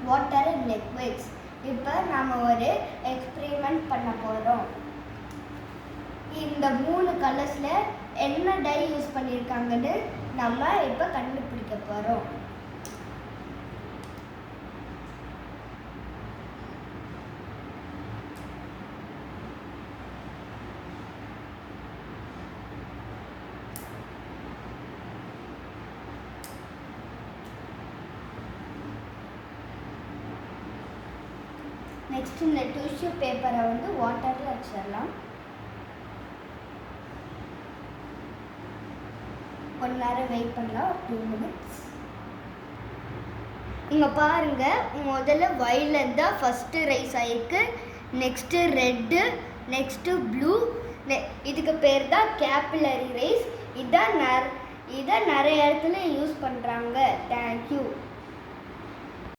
Water and liquids. இப்போ நாம் ஒரு எக்ஸ்பெரிமெண்ட் பண்ண போகிறோம். இந்த 3 கலர்ஸில் என்ன டை யூஸ் பண்ணியிருக்காங்கன்னு நம்ம இப்போ கண்டுபிடிக்க போகிறோம். நெக்ஸ்ட் இந்த டிஷ்யூ பேப்பரை வாட்டரில் வச்சிடலாம். 1 நேரம் வெயிட் பண்ணலாம், 2 மினிட்ஸ். இங்கே பாருங்கள், முதல்ல வயலட் தான் ஃபஸ்ட்டு ரைஸ் ஆகிருக்கு, நெக்ஸ்ட்டு ரெட்டு, நெக்ஸ்ட்டு ப்ளூ. இதுக்கு பேர் தான் கேபிலரி ரைஸ். இதை நிறைய இடத்துல யூஸ் பண்ணுறாங்க. தேங்க்யூ.